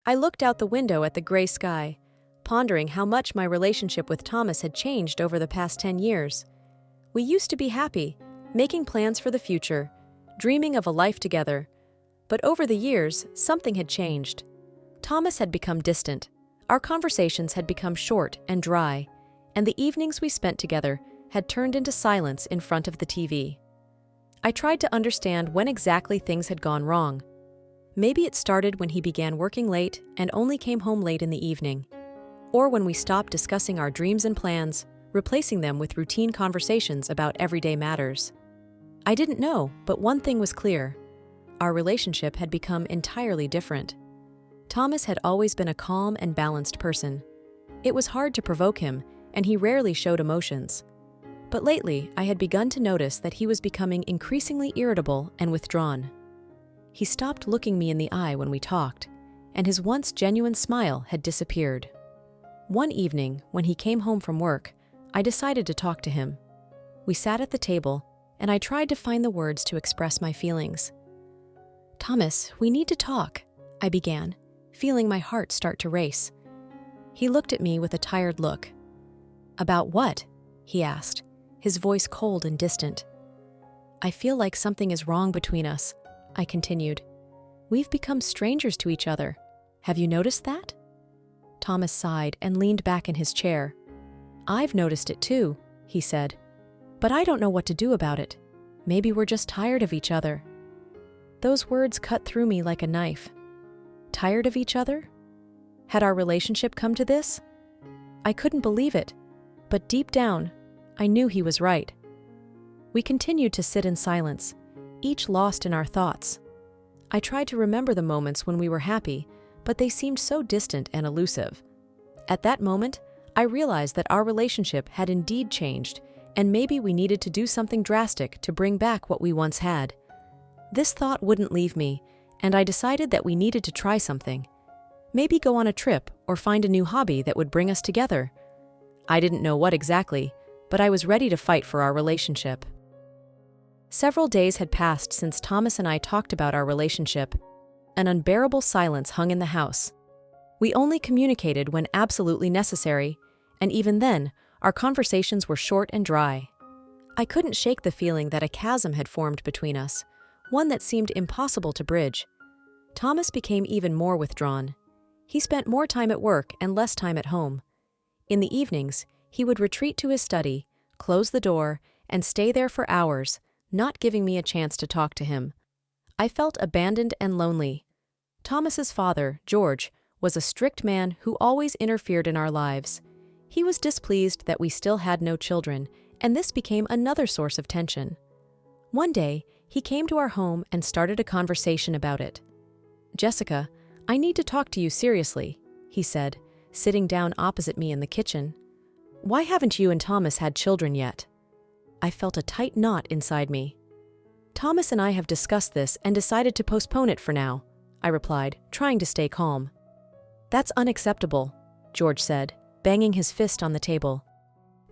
I looked out the window at the gray sky, pondering how much my relationship with Thomas had changed over the past 10 years. We used to be happy, making plans for the future, dreaming of a life together. But over the years, something had changed. Thomas had become distant. Our conversations had become short and dry, and the evenings we spent together had turned into silence in front of the TV. I tried to understand when exactly things had gone wrong. Maybe it started when he began working late and only came home late in the evening, or when we stopped discussing our dreams and plans, replacing them with routine conversations about everyday matters. I didn't know, but one thing was clear. Our relationship had become entirely different. Thomas had always been a calm and balanced person. It was hard to provoke him, and he rarely showed emotions. But lately, I had begun to notice that he was becoming increasingly irritable and withdrawn. He stopped looking me in the eye when we talked, and his once genuine smile had disappeared. One evening, when he came home from work, I decided to talk to him. We sat at the table, and I tried to find the words to express my feelings. "Thomas, we need to talk," I began, feeling my heart start to race. He looked at me with a tired look. "About what?" he asked, his voice cold and distant. "I feel like something is wrong between us," I continued. "We've become strangers to each other. Have you noticed that?" Thomas sighed and leaned back in his chair. "I've noticed it too," he said. "But I don't know what to do about it. Maybe we're just tired of each other." Those words cut through me like a knife. Tired of each other? Had our relationship come to this? I couldn't believe it, but deep down, I knew he was right. We continued to sit in silence, each lost in our thoughts. I tried to remember the moments when we were happy, but they seemed so distant and elusive. At that moment, I realized that our relationship had indeed changed, and maybe we needed to do something drastic to bring back what we once had. This thought wouldn't leave me, and I decided that we needed to try something. Maybe go on a trip or find a new hobby that would bring us together. I didn't know what exactly, but I was ready to fight for our relationship. Several days had passed since Thomas and I talked about our relationship. An unbearable silence hung in the house. We only communicated when absolutely necessary, and even then, our conversations were short and dry. I couldn't shake the feeling that a chasm had formed between us, one that seemed impossible to bridge. Thomas became even more withdrawn. He spent more time at work and less time at home. In the evenings, he would retreat to his study, close the door, and stay there for hours, not giving me a chance to talk to him. I felt abandoned and lonely. Thomas's father, George, was a strict man who always interfered in our lives. He was displeased that we still had no children, and this became another source of tension. One day, he came to our home and started a conversation about it. "Jessica, I need to talk to you seriously," he said, sitting down opposite me in the kitchen. "Why haven't you and Thomas had children yet?" I felt a tight knot inside me. "Thomas and I have discussed this and decided to postpone it for now," I replied, trying to stay calm. "That's unacceptable," George said, banging his fist on the table.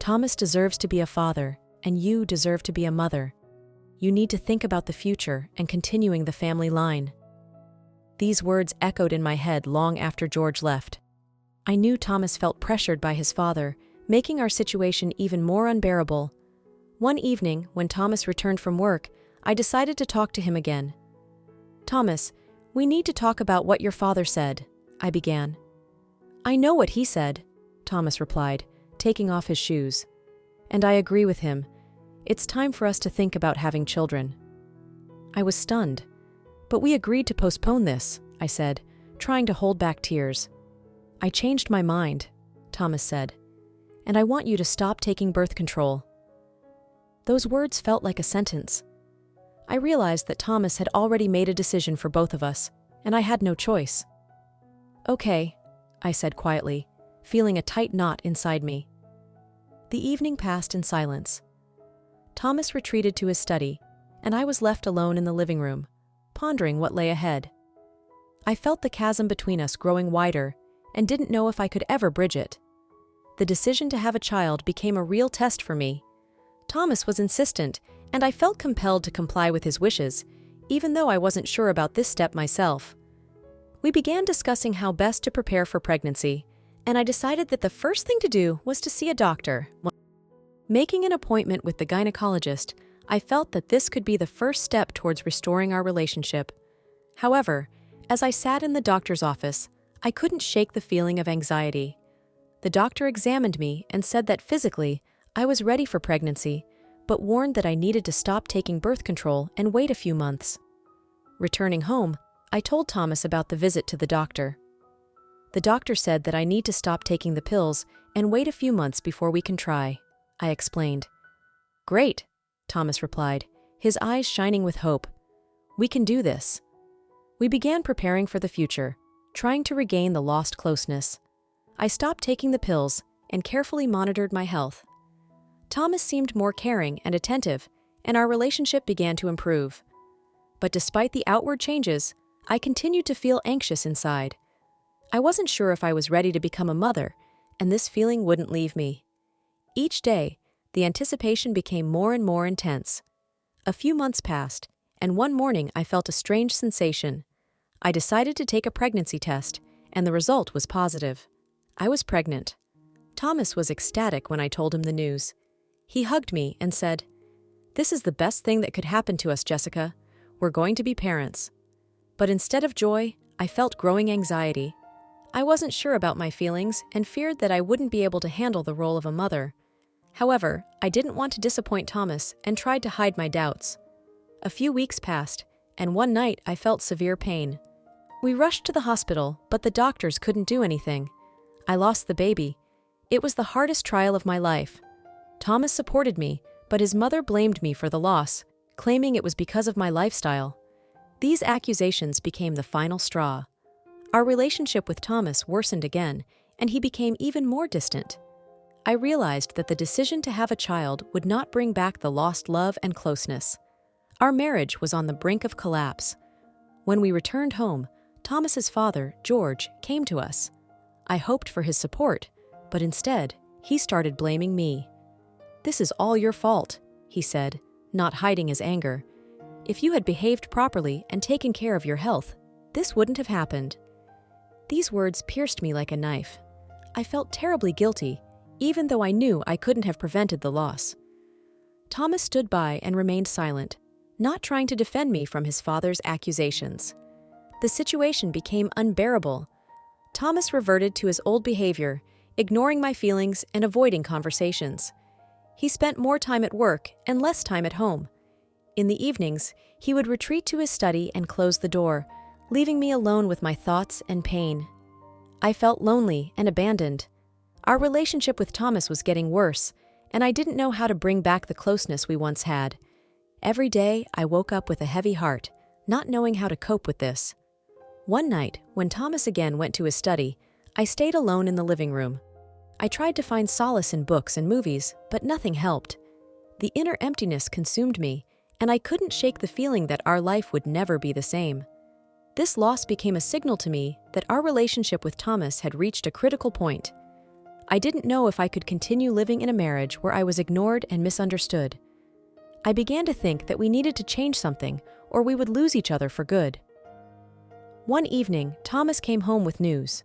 "Thomas deserves to be a father, and you deserve to be a mother. You need to think about the future and continuing the family line." These words echoed in my head long after George left. I knew Thomas felt pressured by his father, making our situation even more unbearable. One evening, when Thomas returned from work, I decided to talk to him again. "Thomas, we need to talk about what your father said," I began. "I know what he said," Thomas replied, taking off his shoes. "And I agree with him. It's time for us to think about having children." I was stunned. "But we agreed to postpone this," I said, trying to hold back tears. "I changed my mind," Thomas said, "and I want you to stop taking birth control." Those words felt like a sentence. I realized that Thomas had already made a decision for both of us, and I had no choice. "Okay," I said quietly, feeling a tight knot inside me. The evening passed in silence. Thomas retreated to his study, and I was left alone in the living room, pondering what lay ahead. I felt the chasm between us growing wider and didn't know if I could ever bridge it. The decision to have a child became a real test for me. Thomas was insistent, and I felt compelled to comply with his wishes, even though I wasn't sure about this step myself. We began discussing how best to prepare for pregnancy, and I decided that the first thing to do was to see a doctor. Making an appointment with the gynecologist, I felt that this could be the first step towards restoring our relationship. However, as I sat in the doctor's office, I couldn't shake the feeling of anxiety. The doctor examined me and said that physically, I was ready for pregnancy, but warned that I needed to stop taking birth control and wait a few months. Returning home, I told Thomas about the visit to the doctor. The doctor said that I need to stop taking the pills and wait a few months before we can try, I explained. Great, Thomas replied, his eyes shining with hope. We can do this. We began preparing for the future, trying to regain the lost closeness. I stopped taking the pills and carefully monitored my health. Thomas seemed more caring and attentive, and our relationship began to improve. But despite the outward changes, I continued to feel anxious inside. I wasn't sure if I was ready to become a mother, and this feeling wouldn't leave me. Each day, the anticipation became more and more intense. A few months passed, and one morning I felt a strange sensation. I decided to take a pregnancy test, and the result was positive. I was pregnant. Thomas was ecstatic when I told him the news. He hugged me and said, "This is the best thing that could happen to us, Jessica. We're going to be parents." But instead of joy, I felt growing anxiety. I wasn't sure about my feelings and feared that I wouldn't be able to handle the role of a mother. However, I didn't want to disappoint Thomas and tried to hide my doubts. A few weeks passed, and one night I felt severe pain. We rushed to the hospital, but the doctors couldn't do anything. I lost the baby. It was the hardest trial of my life. Thomas supported me, but his mother blamed me for the loss, claiming it was because of my lifestyle. These accusations became the final straw. Our relationship with Thomas worsened again, and he became even more distant. I realized that the decision to have a child would not bring back the lost love and closeness. Our marriage was on the brink of collapse. When we returned home, Thomas's father, George, came to us. I hoped for his support, but instead, he started blaming me. "This is all your fault," he said, not hiding his anger. "If you had behaved properly and taken care of your health, this wouldn't have happened." These words pierced me like a knife. I felt terribly guilty, even though I knew I couldn't have prevented the loss. Thomas stood by and remained silent, not trying to defend me from his father's accusations. The situation became unbearable. Thomas reverted to his old behavior, ignoring my feelings and avoiding conversations. He spent more time at work and less time at home. In the evenings, he would retreat to his study and close the door, leaving me alone with my thoughts and pain. I felt lonely and abandoned. Our relationship with Thomas was getting worse, and I didn't know how to bring back the closeness we once had. Every day, I woke up with a heavy heart, not knowing how to cope with this. One night, when Thomas again went to his study, I stayed alone in the living room. I tried to find solace in books and movies, but nothing helped. The inner emptiness consumed me, and I couldn't shake the feeling that our life would never be the same. This loss became a signal to me that our relationship with Thomas had reached a critical point. I didn't know if I could continue living in a marriage where I was ignored and misunderstood. I began to think that we needed to change something, or we would lose each other for good. One evening, Thomas came home with news.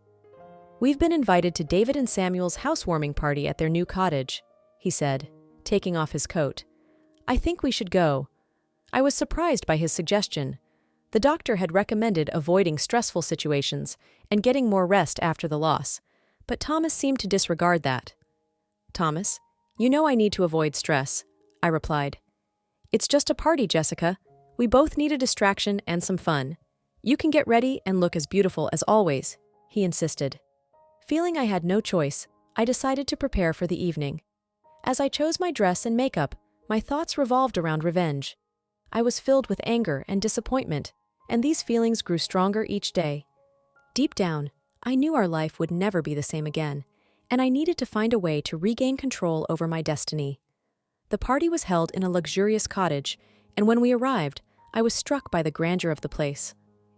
"We've been invited to David and Samuel's housewarming party at their new cottage," he said, taking off his coat. "I think we should go." I was surprised by his suggestion. The doctor had recommended avoiding stressful situations and getting more rest after the loss, but Thomas seemed to disregard that. "Thomas, you know I need to avoid stress," I replied. "It's just a party, Jessica. We both need a distraction and some fun. You can get ready and look as beautiful as always," he insisted. Feeling I had no choice, I decided to prepare for the evening. As I chose my dress and makeup, my thoughts revolved around revenge. I was filled with anger and disappointment, and these feelings grew stronger each day. Deep down, I knew our life would never be the same again, and I needed to find a way to regain control over my destiny. The party was held in a luxurious cottage, and when we arrived, I was struck by the grandeur of the place.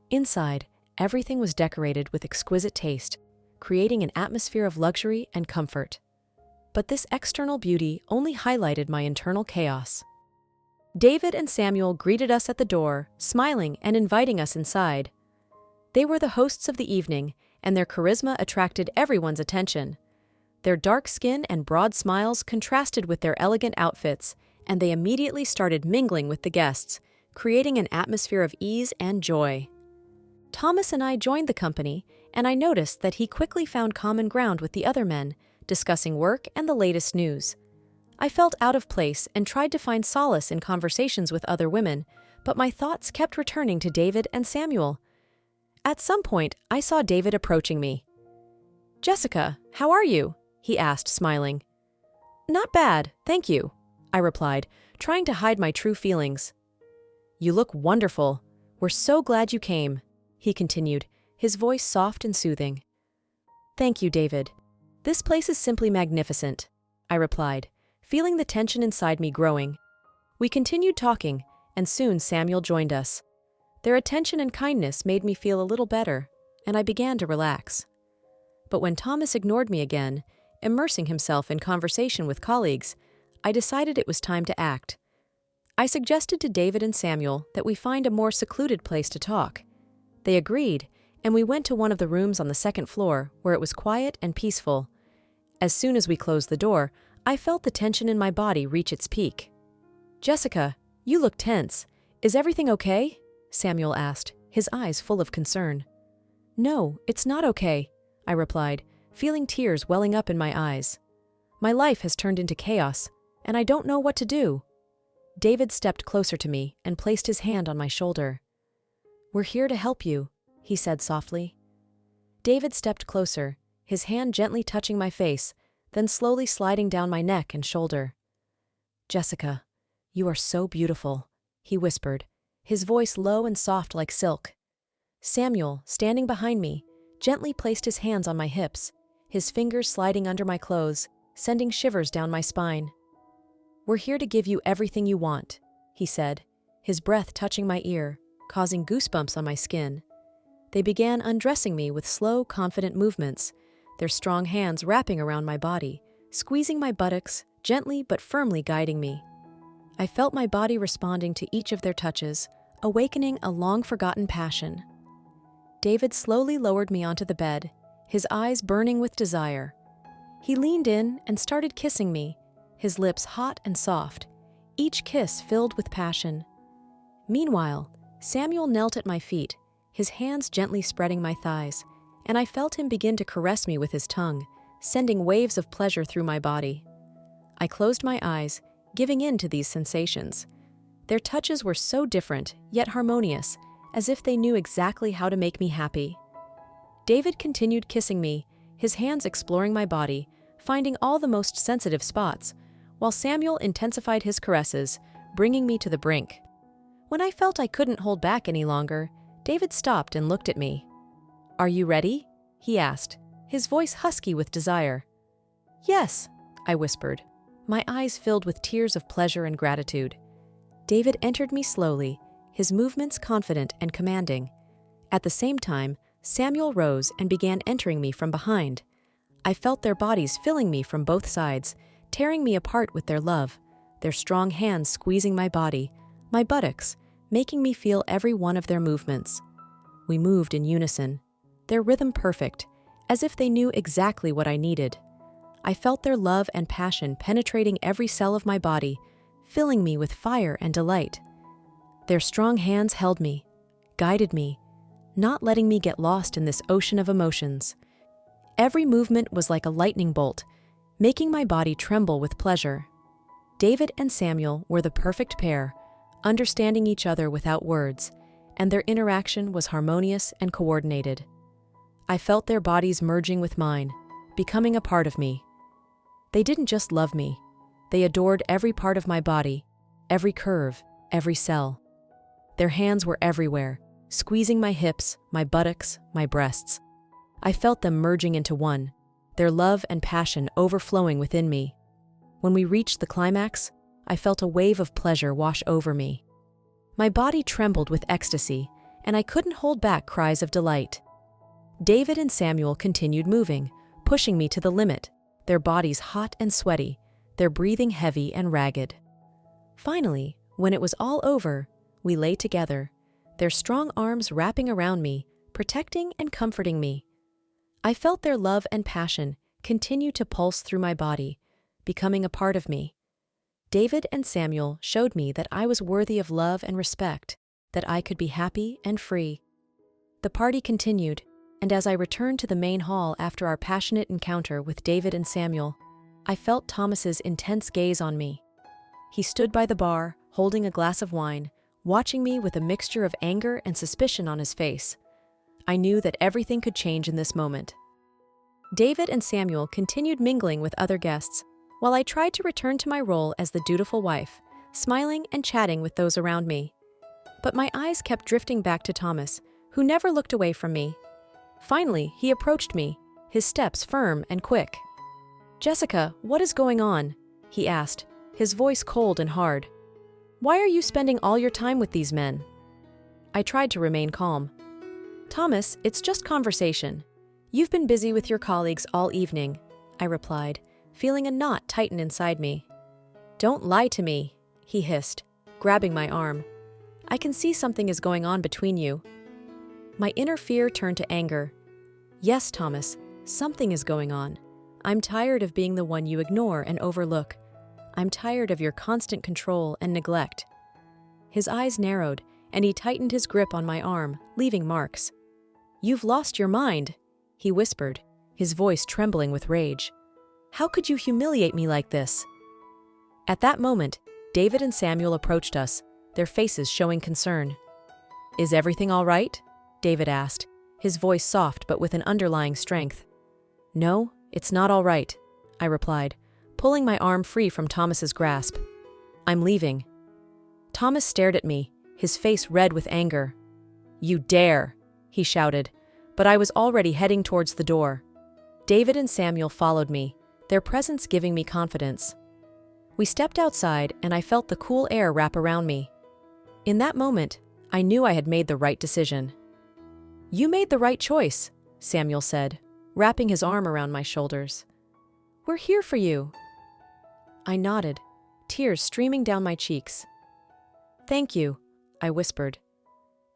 Inside, everything was decorated with exquisite taste, creating an atmosphere of luxury and comfort. But this external beauty only highlighted my internal chaos. David and Samuel greeted us at the door, smiling and inviting us inside. They were the hosts of the evening, and their charisma attracted everyone's attention. Their dark skin and broad smiles contrasted with their elegant outfits, and they immediately started mingling with the guests, creating an atmosphere of ease and joy. Thomas and I joined the company, and I noticed that he quickly found common ground with the other men, discussing work and the latest news. I felt out of place and tried to find solace in conversations with other women, but my thoughts kept returning to David and Samuel. At some point, I saw David approaching me. "Jessica, how are you?" he asked, smiling. "Not bad, thank you," I replied, trying to hide my true feelings. "You look wonderful. We're so glad you came," he continued, his voice soft and soothing. "Thank you, David. This place is simply magnificent," I replied, feeling the tension inside me growing. We continued talking, and soon Samuel joined us. Their attention and kindness made me feel a little better, and I began to relax. But when Thomas ignored me again, immersing himself in conversation with colleagues, I decided it was time to act. I suggested to David and Samuel that we find a more secluded place to talk. They agreed, and we went to one of the rooms on the second floor where it was quiet and peaceful. As soon as we closed the door, I felt the tension in my body reach its peak. "Jessica, you look tense. Is everything okay?" Samuel asked, his eyes full of concern. "No, it's not okay," I replied, feeling tears welling up in my eyes. "My life has turned into chaos, and I don't know what to do." David stepped closer to me and placed his hand on my shoulder. "We're here to help you," he said softly. David stepped closer, his hand gently touching my face, then slowly sliding down my neck and shoulder. "Jessica, you are so beautiful," he whispered, his voice low and soft like silk. Samuel, standing behind me, gently placed his hands on my hips, his fingers sliding under my clothes, sending shivers down my spine. "We're here to give you everything you want," he said, his breath touching my ear, causing goosebumps on my skin. They began undressing me with slow, confident movements, their strong hands wrapping around my body, squeezing my buttocks, gently but firmly guiding me. I felt my body responding to each of their touches, awakening a long-forgotten passion. David slowly lowered me onto the bed, his eyes burning with desire. He leaned in and started kissing me, his lips hot and soft, each kiss filled with passion. Meanwhile, Samuel knelt at my feet, his hands gently spreading my thighs, and I felt him begin to caress me with his tongue, sending waves of pleasure through my body. I closed my eyes, giving in to these sensations. Their touches were so different, yet harmonious, as if they knew exactly how to make me happy. David continued kissing me, his hands exploring my body, finding all the most sensitive spots, while Samuel intensified his caresses, bringing me to the brink. When I felt I couldn't hold back any longer, David stopped and looked at me. "Are you ready?" he asked, his voice husky with desire. "Yes," I whispered, my eyes filled with tears of pleasure and gratitude. David entered me slowly, his movements confident and commanding. At the same time, Samuel rose and began entering me from behind. I felt their bodies filling me from both sides, tearing me apart with their love, their strong hands squeezing my body, my buttocks, making me feel every one of their movements. We moved in unison, their rhythm perfect, as if they knew exactly what I needed. I felt their love and passion penetrating every cell of my body, filling me with fire and delight. Their strong hands held me, guided me, not letting me get lost in this ocean of emotions. Every movement was like a lightning bolt, making my body tremble with pleasure. David and Samuel were the perfect pair, understanding each other without words, and their interaction was harmonious and coordinated. I felt their bodies merging with mine, becoming a part of me. They didn't just love me, they adored every part of my body, every curve, every cell. Their hands were everywhere, squeezing my hips, my buttocks, my breasts. I felt them merging into one, their love and passion overflowing within me. When we reached the climax, I felt a wave of pleasure wash over me. My body trembled with ecstasy, and I couldn't hold back cries of delight. David and Samuel continued moving, pushing me to the limit, their bodies hot and sweaty, their breathing heavy and ragged. Finally, when it was all over, we lay together, their strong arms wrapping around me, protecting and comforting me. I felt their love and passion continue to pulse through my body, becoming a part of me. David and Samuel showed me that I was worthy of love and respect, that I could be happy and free. The party continued, and as I returned to the main hall after our passionate encounter with David and Samuel, I felt Thomas's intense gaze on me. He stood by the bar, holding a glass of wine, watching me with a mixture of anger and suspicion on his face. I knew that everything could change in this moment. David and Samuel continued mingling with other guests, while I tried to return to my role as the dutiful wife, smiling and chatting with those around me. But my eyes kept drifting back to Thomas, who never looked away from me. Finally, he approached me, his steps firm and quick. "Jessica, what is going on?" he asked, his voice cold and hard. "Why are you spending all your time with these men?" I tried to remain calm. "Thomas, it's just conversation. You've been busy with your colleagues all evening," I replied, feeling a knot tighten inside me. "Don't lie to me," he hissed, grabbing my arm. "I can see something is going on between you." My inner fear turned to anger. "Yes, Thomas, something is going on. I'm tired of being the one you ignore and overlook. I'm tired of your constant control and neglect." His eyes narrowed, and he tightened his grip on my arm, leaving marks. "You've lost your mind," he whispered, his voice trembling with rage. "How could you humiliate me like this?" At that moment, David and Samuel approached us, their faces showing concern. "Is everything all right?" David asked, his voice soft but with an underlying strength. "No, it's not all right," I replied, pulling my arm free from Thomas's grasp. "I'm leaving." Thomas stared at me, his face red with anger. "You dare!" he shouted, but I was already heading towards the door. David and Samuel followed me, their presence giving me confidence. We stepped outside, and I felt the cool air wrap around me. In that moment, I knew I had made the right decision. "You made the right choice," Samuel said, wrapping his arm around my shoulders. "We're here for you." I nodded, tears streaming down my cheeks. "Thank you," I whispered.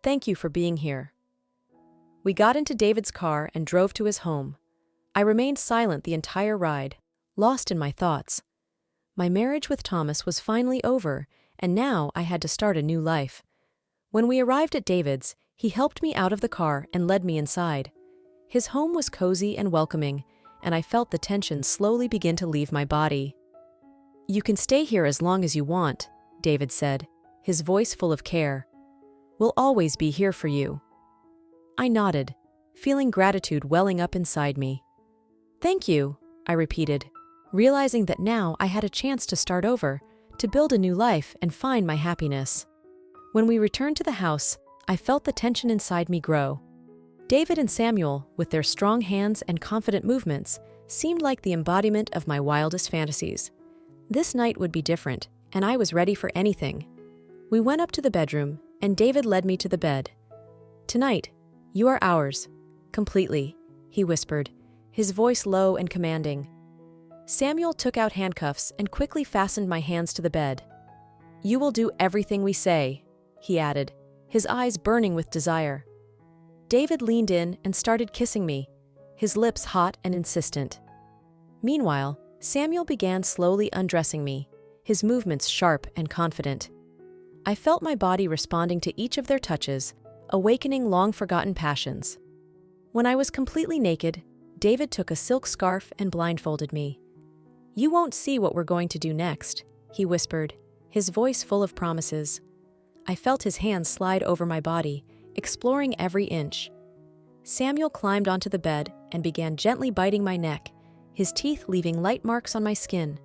"Thank you for being here." We got into David's car and drove to his home. I remained silent the entire ride, lost in my thoughts. My marriage with Thomas was finally over, and now I had to start a new life. When we arrived at David's, he helped me out of the car and led me inside. His home was cozy and welcoming, and I felt the tension slowly begin to leave my body. "You can stay here as long as you want," David said, his voice full of care. "We'll always be here for you." I nodded, feeling gratitude welling up inside me. "Thank you," I repeated, realizing that now I had a chance to start over, to build a new life and find my happiness. When we returned to the house, I felt the tension inside me grow. David and Samuel, with their strong hands and confident movements, seemed like the embodiment of my wildest fantasies. This night would be different, and I was ready for anything. We went up to the bedroom, and David led me to the bed. "Tonight, you are ours, completely," he whispered, his voice low and commanding. Samuel took out handcuffs and quickly fastened my hands to the bed. "You will do everything we say," he added, his eyes burning with desire. David leaned in and started kissing me, his lips hot and insistent. Meanwhile, Samuel began slowly undressing me, his movements sharp and confident. I felt my body responding to each of their touches, awakening long-forgotten passions. When I was completely naked, David took a silk scarf and blindfolded me. "You won't see what we're going to do next," he whispered, his voice full of promises. I felt his hands slide over my body, exploring every inch. Samuel climbed onto the bed and began gently biting my neck, his teeth leaving light marks on my skin.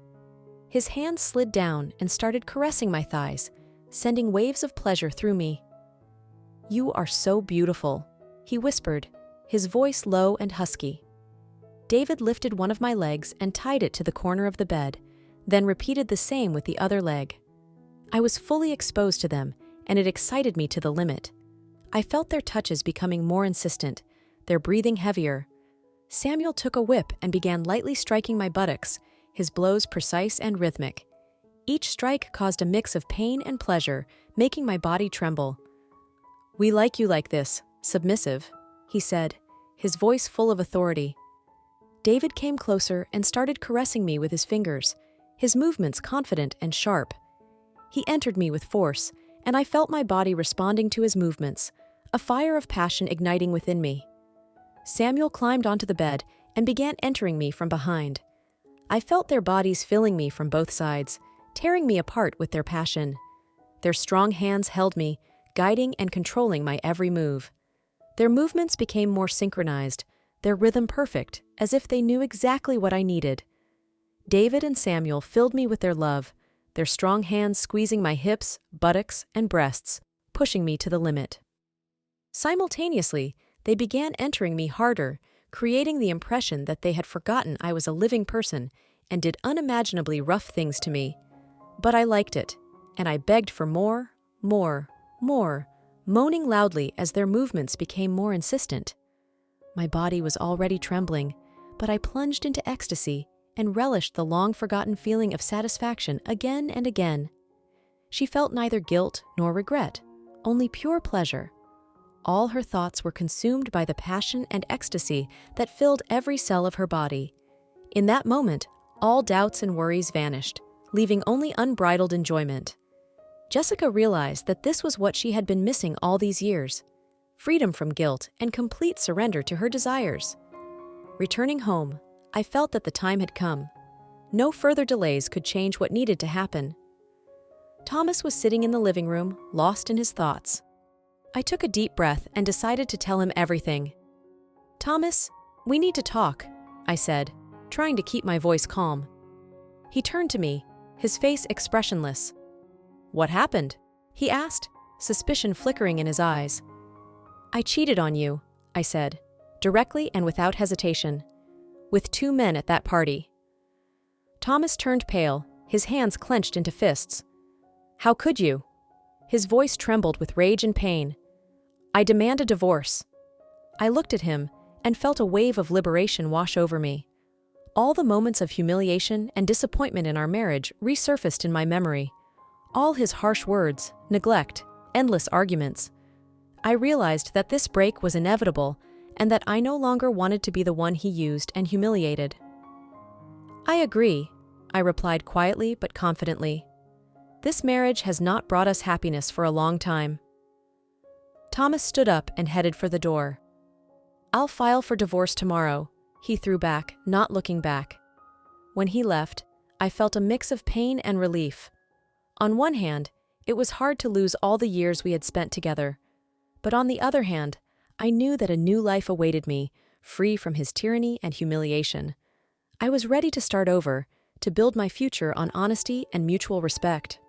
His hands slid down and started caressing my thighs, sending waves of pleasure through me. "You are so beautiful," he whispered, his voice low and husky. David lifted one of my legs and tied it to the corner of the bed, then repeated the same with the other leg. I was fully exposed to them, and it excited me to the limit. I felt their touches becoming more insistent, their breathing heavier. Samuel took a whip and began lightly striking my buttocks, his blows precise and rhythmic. Each strike caused a mix of pain and pleasure, making my body tremble. "We like you like this, submissive," he said, his voice full of authority. David came closer and started caressing me with his fingers, his movements confident and sharp. He entered me with force, and I felt my body responding to his movements, a fire of passion igniting within me. Samuel climbed onto the bed and began entering me from behind. I felt their bodies filling me from both sides, tearing me apart with their passion. Their strong hands held me, guiding and controlling my every move. Their movements became more synchronized, their rhythm perfect, as if they knew exactly what I needed. David and Samuel filled me with their love, their strong hands squeezing my hips, buttocks, and breasts, pushing me to the limit. Simultaneously, they began entering me harder, creating the impression that they had forgotten I was a living person and did unimaginably rough things to me. But I liked it, and I begged for more, moaning loudly as their movements became more insistent. My body was already trembling, but I plunged into ecstasy and relished the long-forgotten feeling of satisfaction again and again. She felt neither guilt nor regret, only pure pleasure. All her thoughts were consumed by the passion and ecstasy that filled every cell of her body. In that moment, all doubts and worries vanished, leaving only unbridled enjoyment. Jessica realized that this was what she had been missing all these years: freedom from guilt and complete surrender to her desires. Returning home, I felt that the time had come. No further delays could change what needed to happen. Thomas was sitting in the living room, lost in his thoughts. I took a deep breath and decided to tell him everything. "Thomas, we need to talk," I said, trying to keep my voice calm. He turned to me, his face expressionless. "What happened?" he asked, suspicion flickering in his eyes. "I cheated on you," I said, directly and without hesitation. "With 2 men at that party." Thomas turned pale, his hands clenched into fists. "How could you?" His voice trembled with rage and pain. "I demand a divorce." I looked at him and felt a wave of liberation wash over me. All the moments of humiliation and disappointment in our marriage resurfaced in my memory. All his harsh words, neglect, endless arguments. I realized that this break was inevitable and that I no longer wanted to be the one he used and humiliated. "I agree," I replied quietly but confidently. "This marriage has not brought us happiness for a long time." Thomas stood up and headed for the door. "I'll file for divorce tomorrow," he threw back, not looking back. When he left, I felt a mix of pain and relief. On one hand, it was hard to lose all the years we had spent together. But on the other hand, I knew that a new life awaited me, free from his tyranny and humiliation. I was ready to start over, to build my future on honesty and mutual respect.